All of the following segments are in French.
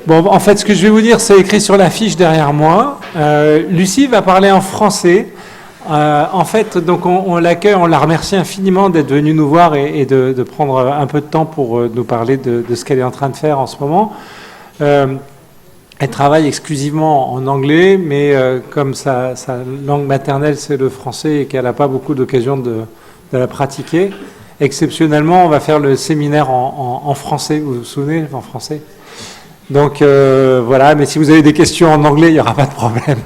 Bon, en fait, ce que je vais vous dire, c'est écrit sur la fiche derrière moi. Lucie va parler en français. En fait, donc on l'accueille, on la remercie infiniment d'être venue nous voir et de prendre un peu de temps pour nous parler de ce qu'elle est en train de faire en ce moment. Elle travaille exclusivement en anglais, mais comme sa langue maternelle c'est le français et qu'elle n'a pas beaucoup d'occasion de la pratiquer, exceptionnellement, on va faire le séminaire en français. Vous vous souvenez, en français? Donc voilà, mais si vous avez des questions en anglais, il n'y aura pas de problème.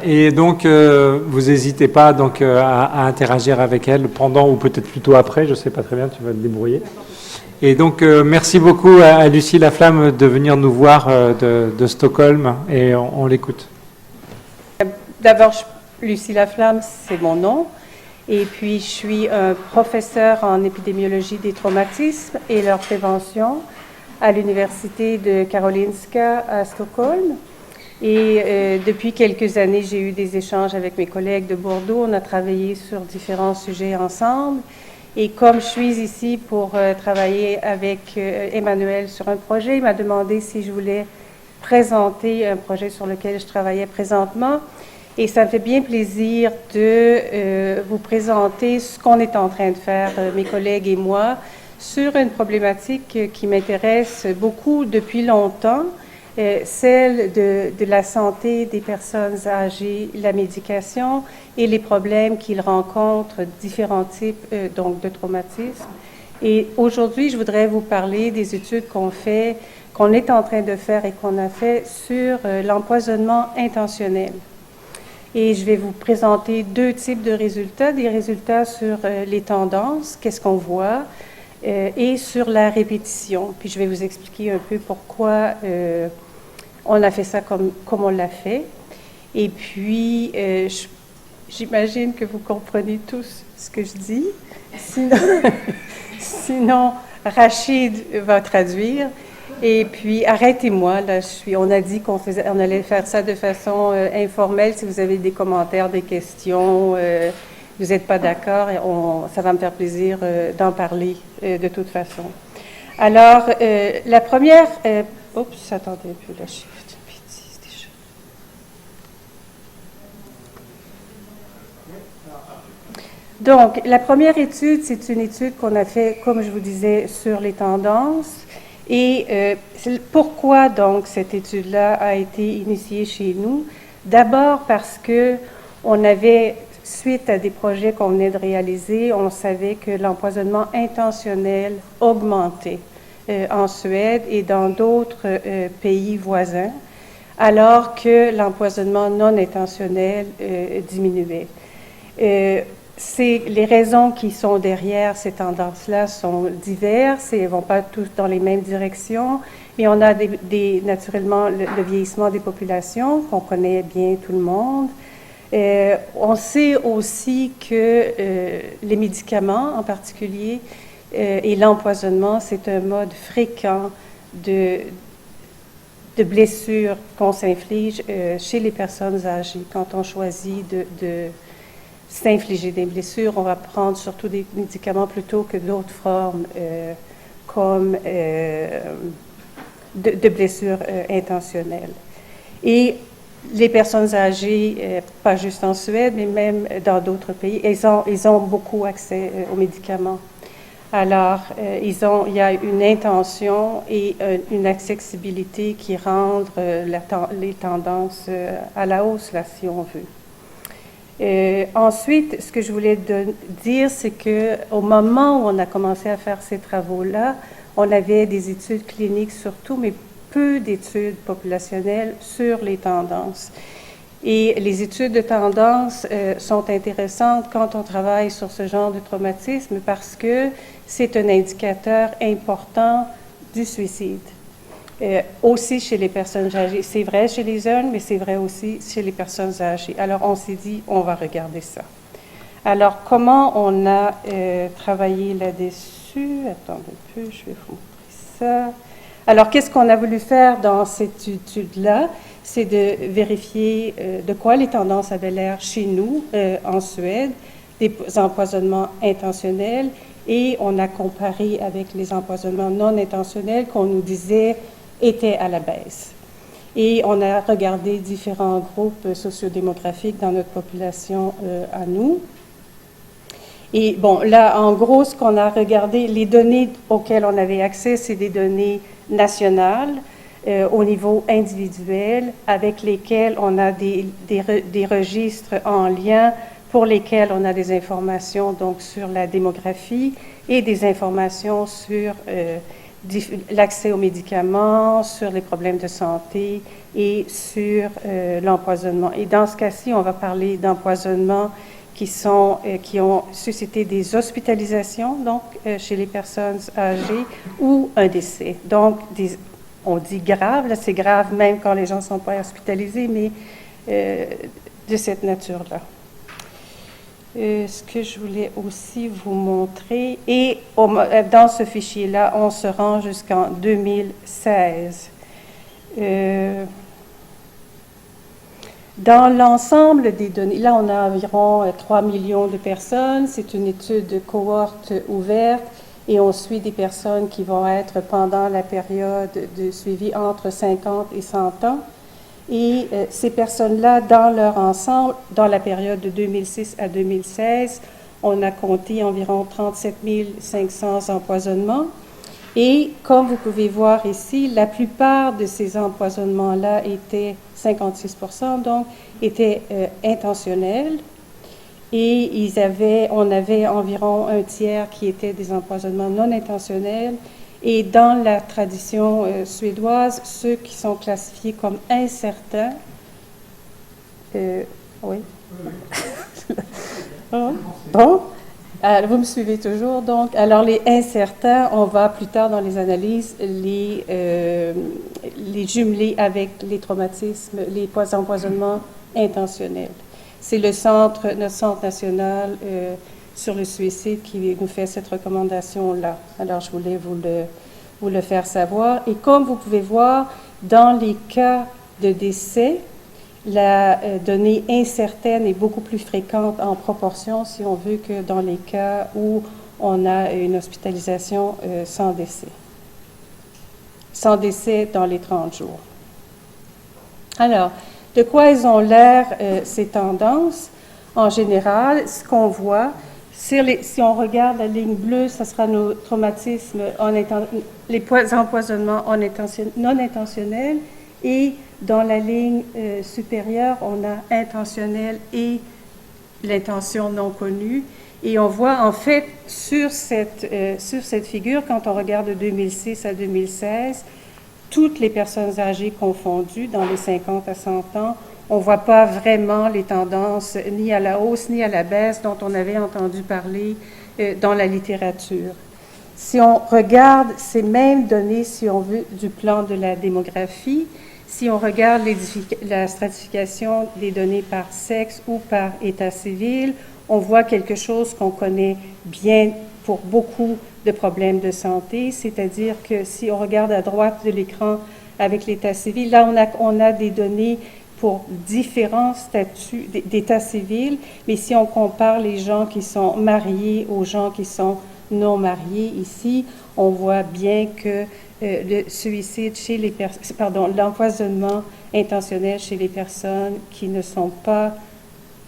Et donc, vous n'hésitez pas donc, à interagir avec elle pendant ou peut-être plutôt après, je ne sais pas très bien, tu vas te débrouiller. Et donc, merci beaucoup à Lucie Laflamme de venir nous voir de Stockholm et on l'écoute. D'abord, Lucie Laflamme, c'est mon nom. Et puis, je suis un professeur en épidémiologie des traumatismes et leur prévention à l'Université de Karolinska à Stockholm. Et depuis quelques années, j'ai eu des échanges avec mes collègues de Bordeaux. On a travaillé sur différents sujets ensemble. Et comme je suis ici pour travailler avec Emmanuel sur un projet, il m'a demandé si je voulais présenter un projet sur lequel je travaillais présentement. Et ça me fait bien plaisir de vous présenter ce qu'on est en train de faire, mes collègues et moi, sur une problématique qui m'intéresse beaucoup depuis longtemps, celle de la santé des personnes âgées, la médication et les problèmes qu'ils rencontrent, différents types donc de traumatismes. Et aujourd'hui, je voudrais vous parler des études qu'on est en train de faire et qu'on a fait sur l'empoisonnement intentionnel. Et je vais vous présenter deux types de résultats, des résultats sur les tendances, qu'est-ce qu'on voit, et sur la répétition. Puis je vais vous expliquer un peu pourquoi on a fait ça comme on l'a fait. Et puis, j'imagine que vous comprenez tous ce que je dis. Sinon Rachid va traduire. Et puis, arrêtez-moi, là, on a dit qu'on allait faire ça de façon informelle. Si vous avez des commentaires, des questions, vous n'êtes pas d'accord, ça va me faire plaisir d'en parler de toute façon. Alors, la première... oups, attendez un peu, là, je suis une bêtise déjà. Donc, la première étude, c'est une étude qu'on a fait, comme je vous disais, sur les tendances. Et pourquoi donc cette étude-là a été initiée chez nous? D'abord parce que on avait, suite à des projets qu'on venait de réaliser, on savait que l'empoisonnement intentionnel augmentait en Suède et dans d'autres pays voisins, alors que l'empoisonnement non intentionnel diminuait. Les raisons qui sont derrière ces tendances-là sont diverses et ne vont pas tous dans les mêmes directions, mais on a naturellement le vieillissement des populations, qu'on connaît bien tout le monde. On sait aussi que les médicaments en particulier et l'empoisonnement, c'est un mode fréquent de blessures qu'on s'inflige chez les personnes âgées. Quand on choisit de s'infliger des blessures, on va prendre surtout des médicaments plutôt que d'autres formes comme de blessures intentionnelles. Et les personnes âgées, pas juste en Suède, mais même dans d'autres pays, ils ont beaucoup accès aux médicaments. Alors, il y a une intention et une accessibilité qui rendent les tendances à la hausse, là, si on veut. Ensuite, ce que je voulais dire, c'est qu'au moment où on a commencé à faire ces travaux-là, on avait des études cliniques surtout, mais peu d'études populationnelles sur les tendances. Et les études de tendance sont intéressantes quand on travaille sur ce genre de traumatisme parce que c'est un indicateur important du suicide. Aussi chez les personnes âgées. C'est vrai chez les jeunes, mais c'est vrai aussi chez les personnes âgées. Alors, on s'est dit, on va regarder ça. Alors, comment on a travaillé là-dessus? Attendez un peu, je vais vous montrer ça. Alors, qu'est-ce qu'on a voulu faire dans cette étude-là? C'est de vérifier de quoi les tendances avaient l'air chez nous, en Suède, des empoisonnements intentionnels, et on a comparé avec les empoisonnements non intentionnels qu'on nous disait était à la baisse. Et on a regardé différents groupes sociodémographiques dans notre population à nous. Et bon, là, en gros, ce qu'on a regardé, les données auxquelles on avait accès, c'est des données nationales au niveau individuel, avec lesquelles on a des registres en lien pour lesquels on a des informations donc sur la démographie et des informations sur l'accès aux médicaments, sur les problèmes de santé et sur l'empoisonnement. Et dans ce cas-ci, on va parler d'empoisonnement qui ont suscité des hospitalisations donc chez les personnes âgées ou un décès. Donc, on dit grave, là c'est grave même quand les gens ne sont pas hospitalisés, mais de cette nature-là. Ce que je voulais aussi vous montrer, et dans ce fichier-là, on se rend jusqu'en 2016. Dans l'ensemble des données, là on a environ 3 millions de personnes, c'est une étude de cohorte ouverte et on suit des personnes qui vont être pendant la période de suivi entre 50 et 100 ans. Et ces personnes-là, dans leur ensemble, dans la période de 2006 à 2016, on a compté environ 37 500 empoisonnements. Et comme vous pouvez voir ici, la plupart de ces empoisonnements-là étaient, 56% donc, étaient intentionnels. Et on avait environ un tiers qui étaient des empoisonnements non intentionnels. Et dans la tradition suédoise, ceux qui sont classifiés comme incertains, oui. Bon, vous me suivez toujours. Donc, alors les incertains, on va plus tard dans les analyses les jumeler avec les traumatismes, les empoisonnements intentionnels. C'est notre centre national sur le suicide qui nous fait cette recommandation-là. Alors, je voulais vous le faire savoir. Et comme vous pouvez voir, dans les cas de décès, la donnée incertaine est beaucoup plus fréquente en proportion, si on veut, que dans les cas où on a une hospitalisation sans décès. Sans décès dans les 30 jours. Alors, de quoi elles ont l'air, ces tendances? En général, ce qu'on voit, si on regarde la ligne bleue, ce sera nos traumatismes, les empoisonnements non intentionnels, et dans la ligne supérieure, on a intentionnel et l'intention non connue. Et on voit en fait sur cette figure, quand on regarde de 2006 à 2016, toutes les personnes âgées confondues, dans les 50 à 100 ans, on ne voit pas vraiment les tendances ni à la hausse ni à la baisse dont on avait entendu parler dans la littérature. Si on regarde ces mêmes données, si on veut, du plan de la démographie, si on regarde la stratification des données par sexe ou par état civil, on voit quelque chose qu'on connaît bien pour beaucoup de problèmes de santé, c'est-à-dire que si on regarde à droite de l'écran avec l'état civil, là on a des données pour différents statuts d'état civil, mais si on compare les gens qui sont mariés aux gens qui sont non mariés ici, on voit bien que le suicide chez les l'empoisonnement intentionnel chez les personnes qui ne sont pas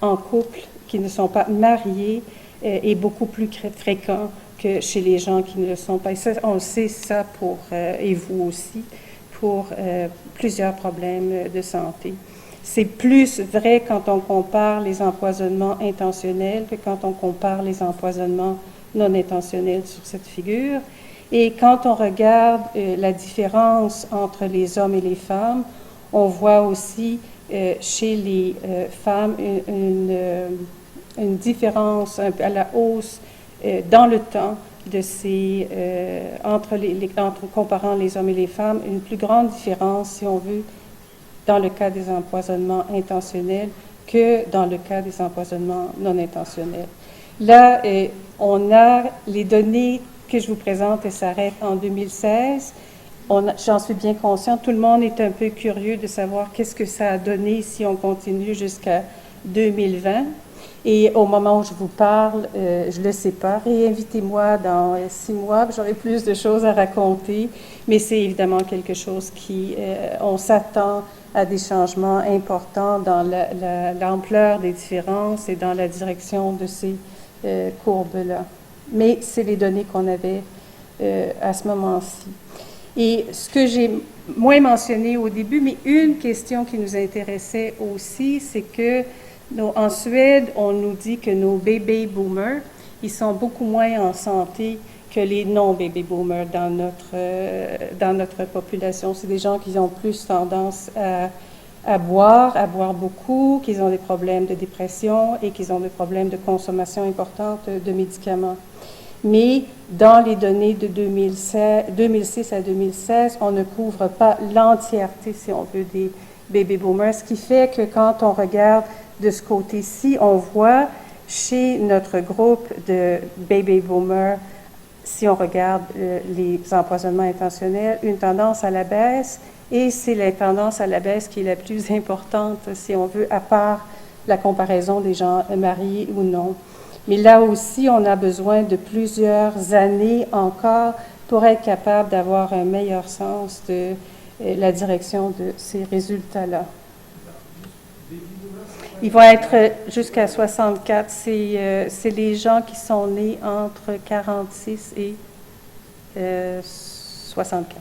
en couple, qui ne sont pas mariées, est beaucoup plus fréquent que chez les gens qui ne le sont pas. Et ça, on sait ça et vous aussi, pour plusieurs problèmes de santé. C'est plus vrai quand on compare les empoisonnements intentionnels que quand on compare les empoisonnements non intentionnels sur cette figure. Et quand on regarde la différence entre les hommes et les femmes, on voit aussi chez les femmes une différence un peu à la hausse dans le temps de entre comparant les hommes et les femmes, une plus grande différence, si on veut, dans le cas des empoisonnements intentionnels que dans le cas des empoisonnements non intentionnels. Là, on a les données que je vous présente et s'arrêtent en 2016. J'en suis bien consciente, tout le monde est un peu curieux de savoir qu'est-ce que ça a donné si on continue jusqu'à 2020. Et au moment où je vous parle, je ne le sais pas. Réinvitez-moi dans 6 mois, j'aurai plus de choses à raconter. Mais c'est évidemment quelque chose qui, on s'attend à des changements importants dans l'ampleur des différences et dans la direction de ces courbes-là. Mais c'est les données qu'on avait à ce moment-ci. Et ce que j'ai moins mentionné au début, mais une question qui nous intéressait aussi, c'est que en Suède, on nous dit que nos baby boomers, ils sont beaucoup moins en santé que les non-baby boomers dans notre population. C'est des gens qui ont plus tendance à boire beaucoup, qui ont des problèmes de dépression et qui ont des problèmes de consommation importante de médicaments. Mais dans les données de 2006 à 2016, on ne couvre pas l'entièreté, si on veut, des baby boomers, ce qui fait que quand on regarde de ce côté-ci, on voit chez notre groupe de baby boomers, si on regarde les empoisonnements intentionnels, une tendance à la baisse, et c'est la tendance à la baisse qui est la plus importante, si on veut, à part la comparaison des gens mariés ou non. Mais là aussi, on a besoin de plusieurs années encore pour être capable d'avoir un meilleur sens de la direction de ces résultats-là. Il va être jusqu'à 64. C'est les gens qui sont nés entre 46 et 64.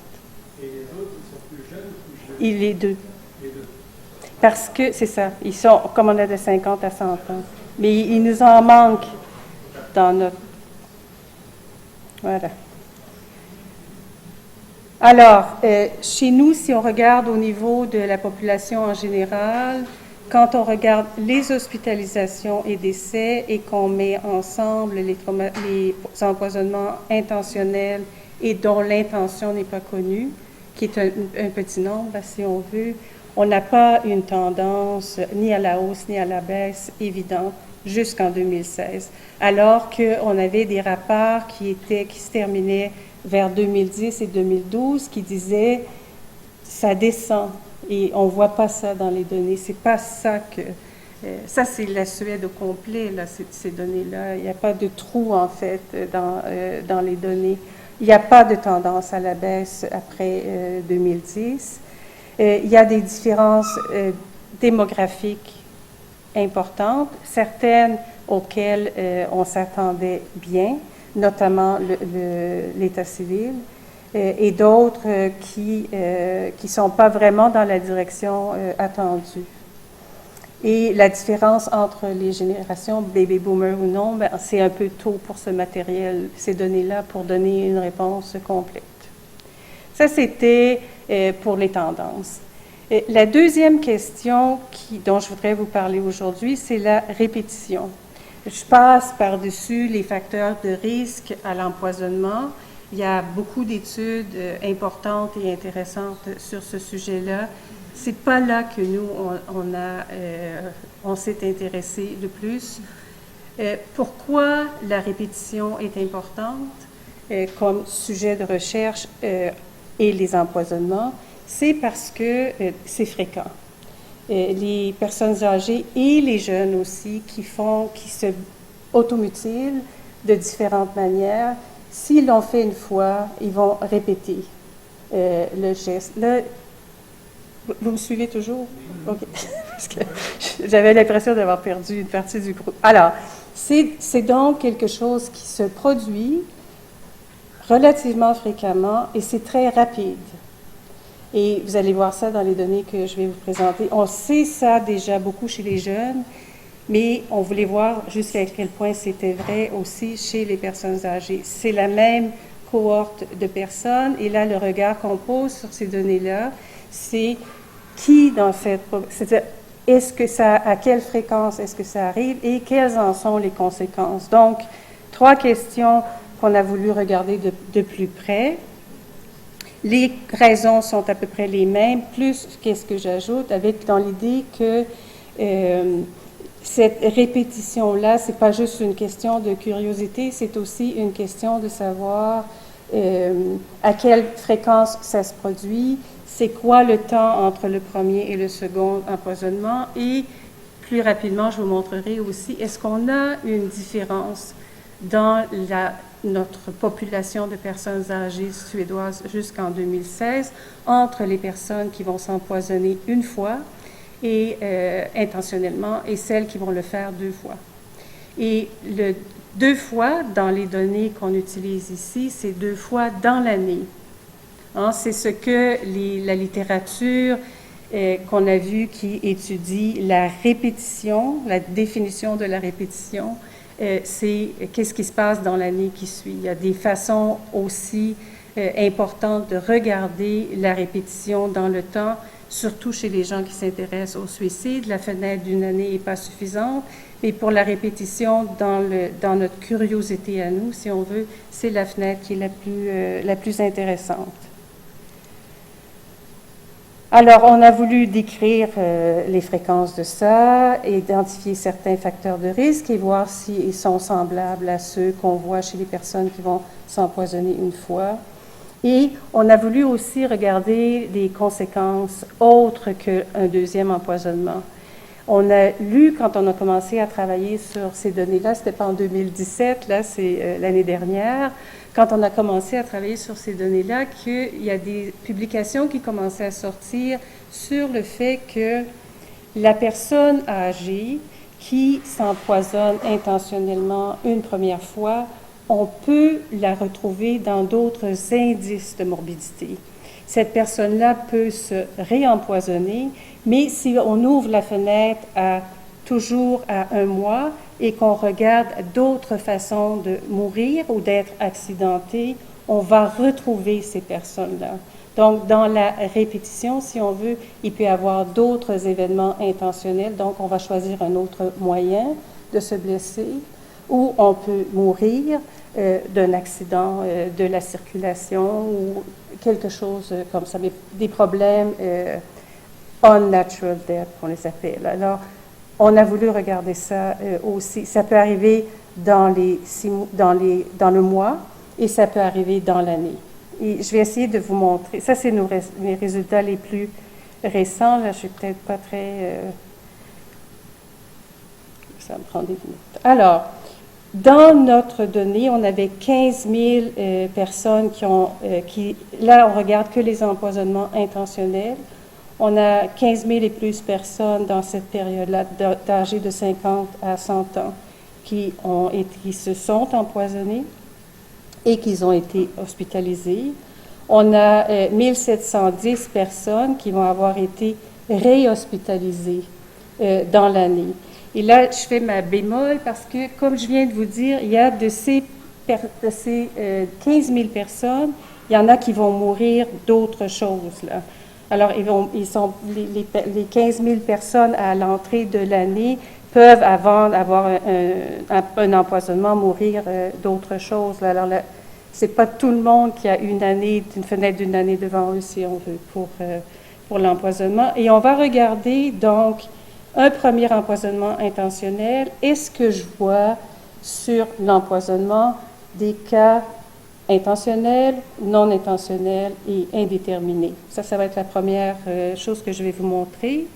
Et les autres, ils sont plus jeunes ou plus vieux? Les deux. Les deux. Parce que, c'est ça, ils sont, comme on a de 50 à 100 ans. Mais il nous en manque dans notre... Voilà. Alors, chez nous, si on regarde au niveau de la population en général, quand on regarde les hospitalisations et décès et qu'on met ensemble les empoisonnements intentionnels et dont l'intention n'est pas connue, qui est un petit nombre, si on veut, on n'a pas une tendance ni à la hausse ni à la baisse évidente jusqu'en 2016, alors qu'on avait des rapports qui se terminaient vers 2010 et 2012 qui disaient ça descend et on voit pas ça dans les données. C'est pas ça que ça c'est la Suède au complet là, ces données-là. Il n'y a pas de trou en fait dans les données. Il n'y a pas de tendance à la baisse après 2010. Il y a des différences démographiques importantes, certaines auxquelles on s'attendait bien, notamment l'état civil, et d'autres qui sont pas vraiment dans la direction attendue. Et la différence entre les générations, baby boomer ou non, ben, c'est un peu tôt pour ce matériel, ces données-là, pour donner une réponse complète. Ça, c'était pour les tendances. La deuxième question dont je voudrais vous parler aujourd'hui, c'est la répétition. Je passe par-dessus les facteurs de risque à l'empoisonnement. Il y a beaucoup d'études importantes et intéressantes sur ce sujet-là. C'est pas là que nous, on s'est intéressé le plus. Pourquoi la répétition est importante comme sujet de recherche et les empoisonnements? C'est parce que c'est fréquent. Les personnes âgées et les jeunes aussi qui se automutilent de différentes manières, s'ils l'ont fait une fois, ils vont répéter le geste. Là, vous me suivez toujours? OK. Parce que j'avais l'impression d'avoir perdu une partie du groupe. Alors, c'est donc quelque chose qui se produit relativement fréquemment et c'est très rapide. Et vous allez voir ça dans les données que je vais vous présenter. On sait ça déjà beaucoup chez les jeunes, mais on voulait voir jusqu'à quel point c'était vrai aussi chez les personnes âgées. C'est la même cohorte de personnes, et là, le regard qu'on pose sur ces données-là, c'est qui dans c'est-à-dire, à quelle fréquence est-ce que ça arrive et quelles en sont les conséquences? Donc, 3 questions qu'on a voulu regarder de plus près. Les raisons sont à peu près les mêmes, plus qu'est-ce que j'ajoute, dans l'idée que cette répétition-là, c'est pas juste une question de curiosité, c'est aussi une question de savoir à quelle fréquence ça se produit, c'est quoi le temps entre le premier et le second empoisonnement, et plus rapidement, je vous montrerai aussi, est-ce qu'on a une différence dans notre population de personnes âgées suédoises jusqu'en 2016 entre les personnes qui vont s'empoisonner une fois et intentionnellement et celles qui vont le faire 2 fois. Et 2 fois, dans les données qu'on utilise ici, c'est 2 fois dans l'année. Hein, c'est ce que la littérature qu'on a vu qui étudie la répétition, la définition de la répétition, c'est qu'est-ce qui se passe dans l'année qui suit. Il y a des façons aussi importantes de regarder la répétition dans le temps, surtout chez les gens qui s'intéressent au suicide. La fenêtre d'une année n'est pas suffisante, mais pour la répétition, dans notre curiosité à nous, si on veut, c'est la fenêtre qui est la plus intéressante. Alors, on a voulu décrire les fréquences de ça, identifier certains facteurs de risque et voir s'ils sont semblables à ceux qu'on voit chez les personnes qui vont s'empoisonner une fois. Et on a voulu aussi regarder des conséquences autres qu'un deuxième empoisonnement. On a lu, quand on a commencé à travailler sur ces données-là, c'était pas en 2017, là, c'est l'année dernière, quand on a commencé à travailler sur ces données-là, qu'il y a des publications qui commençaient à sortir sur le fait que la personne âgée qui s'empoisonne intentionnellement une première fois, on peut la retrouver dans d'autres indices de morbidité. Cette personne-là peut se réempoisonner, mais si on ouvre la fenêtre toujours à 1 mois et qu'on regarde d'autres façons de mourir ou d'être accidenté, on va retrouver ces personnes-là. Donc, dans la répétition, si on veut, il peut y avoir d'autres événements intentionnels, donc on va choisir un autre moyen de se blesser, ou on peut mourir d'un accident de la circulation ou quelque chose comme ça, mais des problèmes unnatural death, qu'on les appelle. Alors, on a voulu regarder ça aussi. Ça peut arriver dans le mois et ça peut arriver dans l'année. Et je vais essayer de vous montrer. Ça, c'est mes résultats les plus récents. Là, je suis peut-être pas très... ça me prend des minutes. Alors, dans notre donnée, on avait 15 000 personnes là, on regarde que les empoisonnements intentionnels. On a 15 000 et plus personnes dans cette période-là, âgées de 50 à 100 ans, qui se sont empoisonnées et qui ont été hospitalisées. On a 1710 personnes qui vont avoir été réhospitalisées dans l'année. Et là, je fais ma bémol parce que, comme je viens de vous dire, il y a de ces 15 000 personnes, il y en a qui vont mourir d'autres choses, là. Alors, les 15 000 personnes à l'entrée de l'année peuvent, avant d'avoir un empoisonnement, mourir d'autres choses, là. Alors, c'est pas tout le monde qui a une fenêtre d'une année devant eux, si on veut, pour l'empoisonnement. Et on va regarder, donc, un premier empoisonnement intentionnel. Est-ce que je vois sur l'empoisonnement des cas intentionnels, non intentionnels et indéterminés? Ça va être la première chose que je vais vous montrer.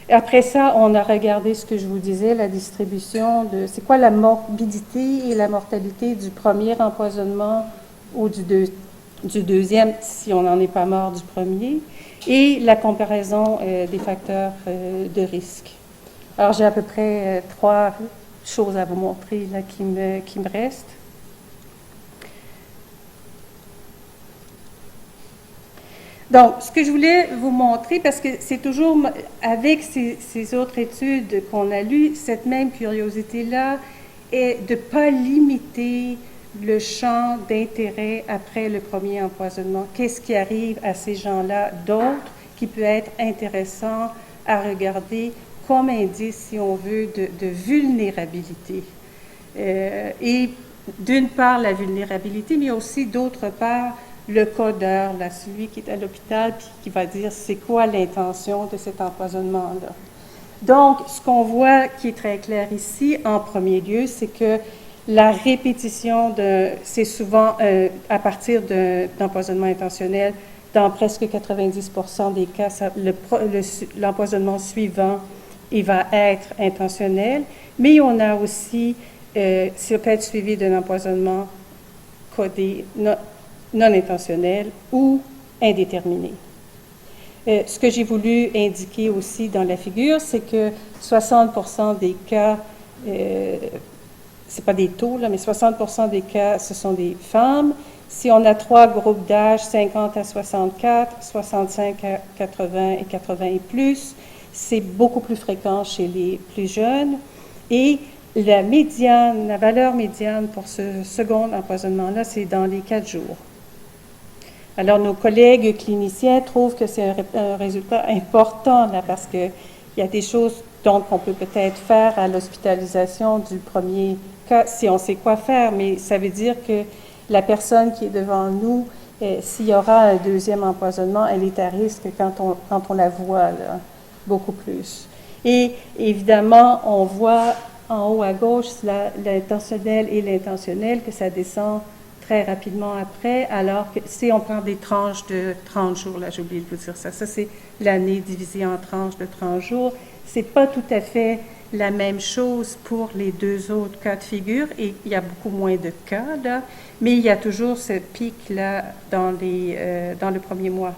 Après ça, on a regardé ce que je vous disais, la distribution c'est quoi la morbidité et la mortalité du premier empoisonnement ou du deuxième, si on n'en est pas mort du premier, et la comparaison des facteurs de risque. Alors, j'ai à peu près 3 choses à vous montrer là, qui me restent. Donc, ce que je voulais vous montrer, parce que c'est toujours avec ces autres études qu'on a lues, cette même curiosité-là est de ne pas limiter le champ d'intérêt après le premier empoisonnement. Qu'est-ce qui arrive à ces gens-là d'autres qui peut être intéressant à regarder comme indice, si on veut, de vulnérabilité. Et d'une part, la vulnérabilité, mais aussi d'autre part, le codeur, là, celui qui est à l'hôpital, puis qui va dire c'est quoi l'intention de cet empoisonnement-là. Donc, ce qu'on voit qui est très clair ici, en premier lieu, c'est que la répétition, c'est souvent à partir d'empoisonnement intentionnel, dans presque 90% des cas, l'empoisonnement suivant et va être intentionnel, mais on a aussi, ça peut être suivi d'un empoisonnement codé non intentionnel ou indéterminé. Ce que j'ai voulu indiquer aussi dans la figure, c'est que 60% des cas, c'est pas des taux, là, mais 60% des cas, ce sont des femmes. Si on a 3 groupes d'âge, 50 à 64, 65 à 80 et 80 et plus, c'est beaucoup plus fréquent chez les plus jeunes. Et la valeur médiane pour ce second empoisonnement-là, c'est dans les 4 jours. Alors, nos collègues cliniciens trouvent que c'est un résultat important, là, parce qu'il y a des choses dont on peut peut-être faire à l'hospitalisation du premier cas, si on sait quoi faire, mais ça veut dire que la personne qui est devant nous, s'il y aura un deuxième empoisonnement, elle est à risque quand on la voit, là, beaucoup plus. Et évidemment, on voit en haut à gauche l'intentionnel et l'intentionnel, que ça descend très rapidement après, alors que si on prend des tranches de 30 jours, là j'ai oublié de vous dire ça, c'est l'année divisée en tranches de 30 jours, c'est pas tout à fait la même chose pour les 2 autres cas de figure, et il y a beaucoup moins de cas là, mais il y a toujours ce pic-là dans le premier mois.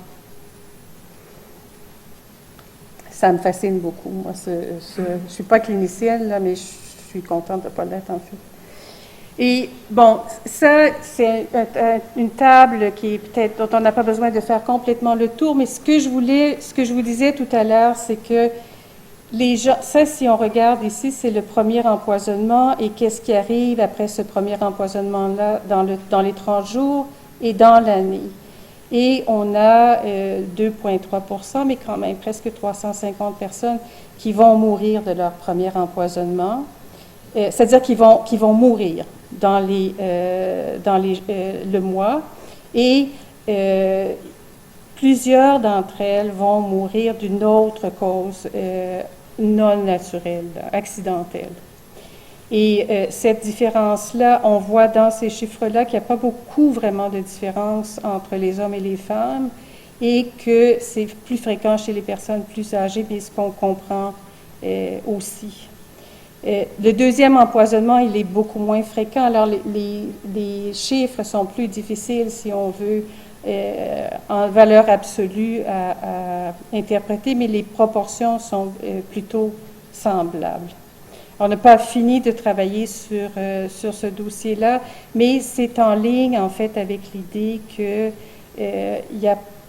Ça me fascine beaucoup, moi. Je ne suis pas clinicienne, là, mais je suis contente de ne pas l'être, en fait. Et bon, ça, c'est une table qui est peut-être, dont on n'a pas besoin de faire complètement le tour, mais ce que je vous disais tout à l'heure, c'est que les gens, ça, si on regarde ici, c'est le premier empoisonnement, et qu'est-ce qui arrive après ce premier empoisonnement-là dans les 30 jours et dans l'année. Et on a 2,3%, mais quand même presque 350 personnes qui vont mourir de leur premier empoisonnement. C'est-à-dire qu'ils vont mourir dans le mois. Et plusieurs d'entre elles vont mourir d'une autre cause non naturelle, accidentelle. Et cette différence-là, on voit dans ces chiffres-là qu'il n'y a pas beaucoup vraiment de différence entre les hommes et les femmes et que c'est plus fréquent chez les personnes plus âgées, mais ce qu'on comprend aussi. Le deuxième empoisonnement, il est beaucoup moins fréquent. Alors, les chiffres sont plus difficiles, si on veut, en valeur absolue à interpréter, mais les proportions sont plutôt semblables. On n'a pas fini de travailler sur ce dossier-là, mais c'est en ligne, en fait, avec l'idée que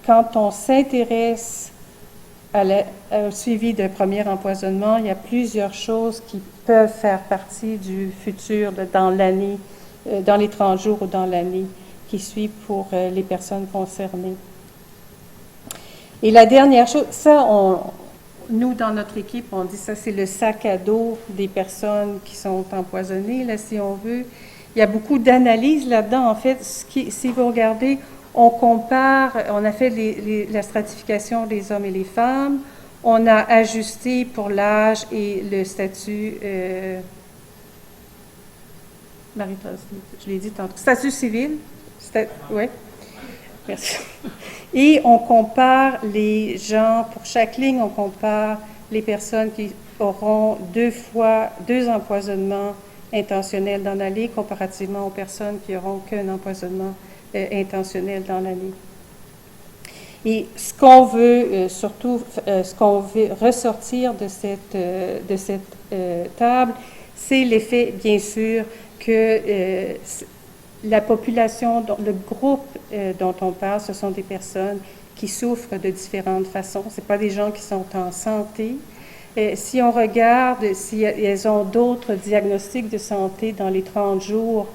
quand on s'intéresse au suivi d'un premier empoisonnement, il y a plusieurs choses qui peuvent faire partie du futur dans l'année, dans les 30 jours ou dans l'année qui suit pour les personnes concernées. Et la dernière chose, ça, nous, dans notre équipe, on dit ça, c'est le sac à dos des personnes qui sont empoisonnées, là, si on veut. Il y a beaucoup d'analyses là-dedans. En fait, si vous regardez, on compare, on a fait la stratification des hommes et les femmes, on a ajusté pour l'âge et le statut, Marie-Thérèse, je l'ai dit tantôt, statut civil, oui, merci. Et on compare les gens, pour chaque ligne, on compare les personnes qui auront 2 empoisonnements intentionnels dans l'année comparativement aux personnes qui n'auront qu'un empoisonnement intentionnel dans l'année. Et ce qu'on veut ce qu'on veut ressortir de cette table, c'est l'effet, bien sûr, que la population, le groupe dont on parle, ce sont des personnes qui souffrent de différentes façons. Ce n'est pas des gens qui sont en santé. Si on regarde, si elles ont d'autres diagnostics de santé dans les 30 jours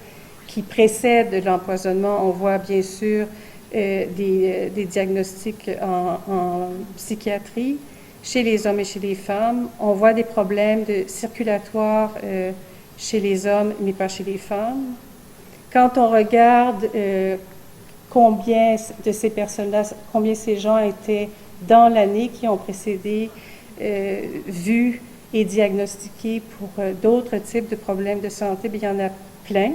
qui précèdent l'empoisonnement, on voit bien sûr des diagnostics en psychiatrie chez les hommes et chez les femmes. On voit des problèmes circulatoires chez les hommes, mais pas chez les femmes. Quand on regarde combien de ces personnes-là, combien ces gens étaient dans l'année qui ont précédé, vus et diagnostiqués pour d'autres types de problèmes de santé, bien, il y en a plein.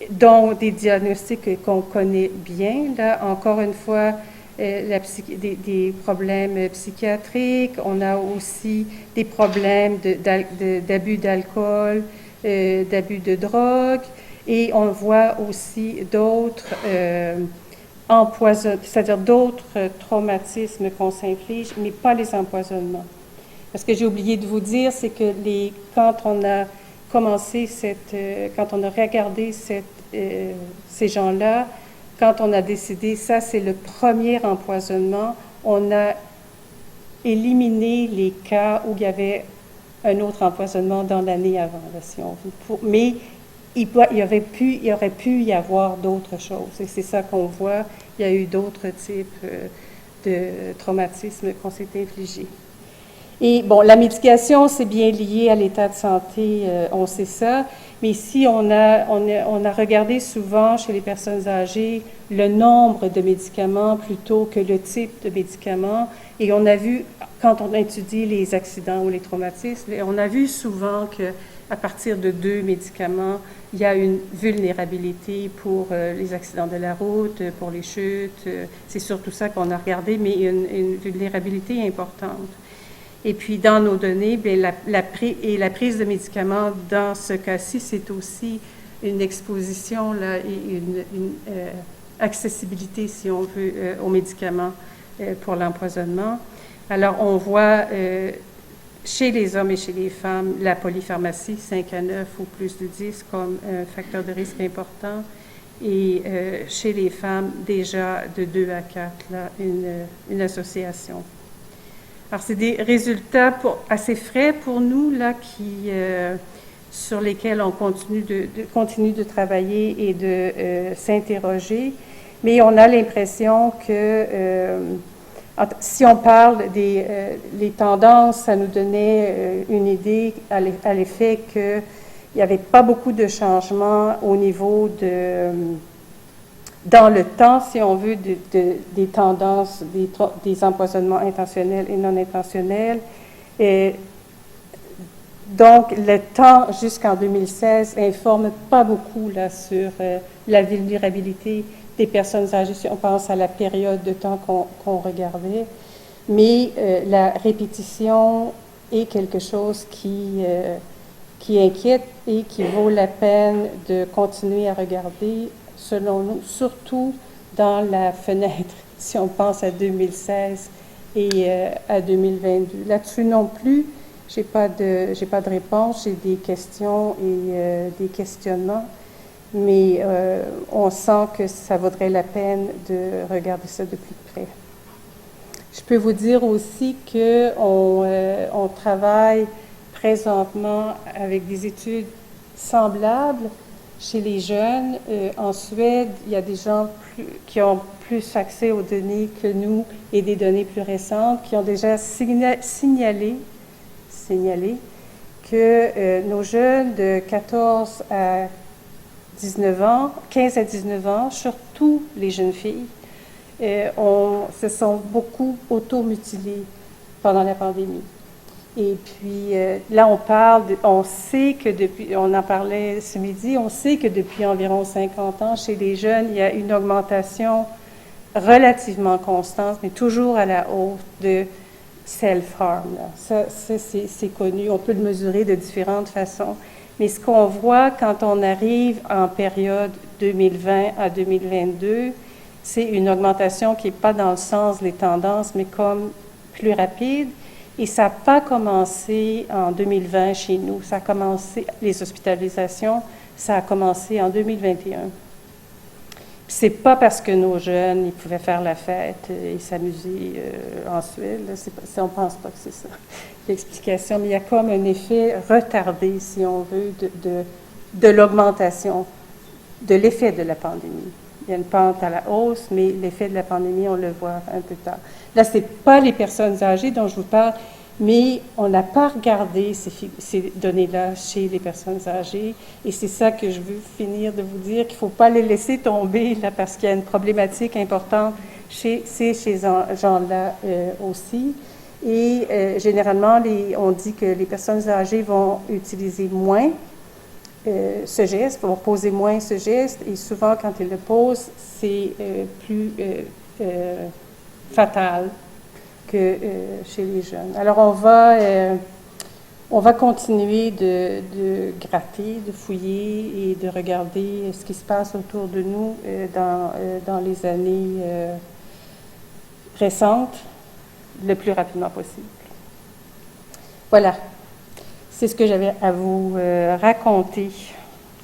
Dont des diagnostics qu'on connaît bien. Là, encore une fois, des problèmes psychiatriques, on a aussi des problèmes d'abus d'alcool, d'abus de drogue, et on voit aussi d'autres c'est-à-dire d'autres traumatismes qu'on s'inflige, mais pas les empoisonnements. Parce que j'ai oublié de vous dire, c'est que quand on a commencé quand on a regardé ces gens-là, quand on a décidé, ça c'est le premier empoisonnement, on a éliminé les cas où il y avait un autre empoisonnement dans l'année avant, là, si on veut. Mais il aurait pu y avoir d'autres choses. Et c'est ça qu'on voit. Il y a eu d'autres types de traumatismes qu'on s'est infligés. Et bon, la médication, c'est bien lié à l'état de santé, on sait ça. Mais ici, on a regardé souvent chez les personnes âgées le nombre de médicaments plutôt que le type de médicaments. Et on a vu, quand on a étudié les accidents ou les traumatismes, on a vu souvent qu'à partir de 2 médicaments, il y a une vulnérabilité pour les accidents de la route, pour les chutes. C'est surtout ça qu'on a regardé, mais une vulnérabilité importante. Et puis, dans nos données, bien, la prise de médicaments, dans ce cas-ci, c'est aussi une exposition là, et une accessibilité, si on veut, aux médicaments pour l'empoisonnement. Alors, on voit chez les hommes et chez les femmes la polypharmacie, 5 à 9 ou plus de 10 comme un facteur de risque important. Et chez les femmes, déjà de 2 à 4, là, une association. Alors, c'est des résultats assez frais pour nous, là, sur lesquels on continue de travailler et de s'interroger. Mais on a l'impression que, si on parle les tendances, ça nous donnait une idée à l'effet qu'il n'y avait pas beaucoup de changements au niveau dans le temps, si on veut, des tendances, des empoisonnements intentionnels et non intentionnels. Et donc, le temps jusqu'en 2016 informe pas beaucoup là, sur la vulnérabilité des personnes âgées, si on pense à la période de temps qu'on regardait. Mais la répétition est quelque chose qui inquiète et qui vaut la peine de continuer à regarder, selon nous, surtout dans la fenêtre, si on pense à 2016 et à 2022. Là-dessus non plus, j'ai pas de réponse, j'ai des questions et des questionnements, mais on sent que ça vaudrait la peine de regarder ça de plus près. Je peux vous dire aussi qu'on travaille présentement avec des études semblables chez les jeunes. En Suède, il y a des gens qui ont plus accès aux données que nous et des données plus récentes qui ont déjà signalé que nos jeunes de 14 à 19 ans, 15 à 19 ans, surtout les jeunes filles, se sont beaucoup automutilées pendant la pandémie. Et puis là, on sait que on en parlait ce midi, on sait que depuis environ 50 ans, chez les jeunes, il y a une augmentation relativement constante, mais toujours à la hausse de self-harm. Ça c'est connu, on peut le mesurer de différentes façons. Mais ce qu'on voit quand on arrive en période 2020 à 2022, c'est une augmentation qui n'est pas dans le sens des tendances, mais comme plus rapide. Et ça n'a pas commencé en 2020 chez nous. Ça a commencé, les hospitalisations, ça a commencé en 2021. C'est pas parce que nos jeunes, ils pouvaient faire la fête et s'amuser en Suède. On ne pense pas que c'est ça l'explication, mais il y a comme un effet retardé, si on veut, de l'augmentation, de l'effet de la pandémie. Il y a une pente à la hausse, mais l'effet de la pandémie, on le voit un peu tard. Là, ce n'est pas les personnes âgées dont je vous parle, mais on n'a pas regardé ces données-là chez les personnes âgées. Et c'est ça que je veux finir de vous dire, qu'il ne faut pas les laisser tomber, là, parce qu'il y a une problématique importante chez ces gens-là aussi. Et généralement, on dit que les personnes âgées vont utiliser moins ce geste, vont poser moins ce geste, et souvent, quand ils le posent, c'est plus fatale que chez les jeunes. Alors, on va continuer de gratter, de fouiller et de regarder ce qui se passe autour de nous dans les années récentes, le plus rapidement possible. Voilà, c'est ce que j'avais à vous raconter.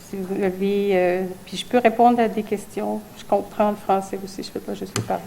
Si vous avez, puis je peux répondre à des questions. Je comprends le français aussi, je ne fais pas juste le parler.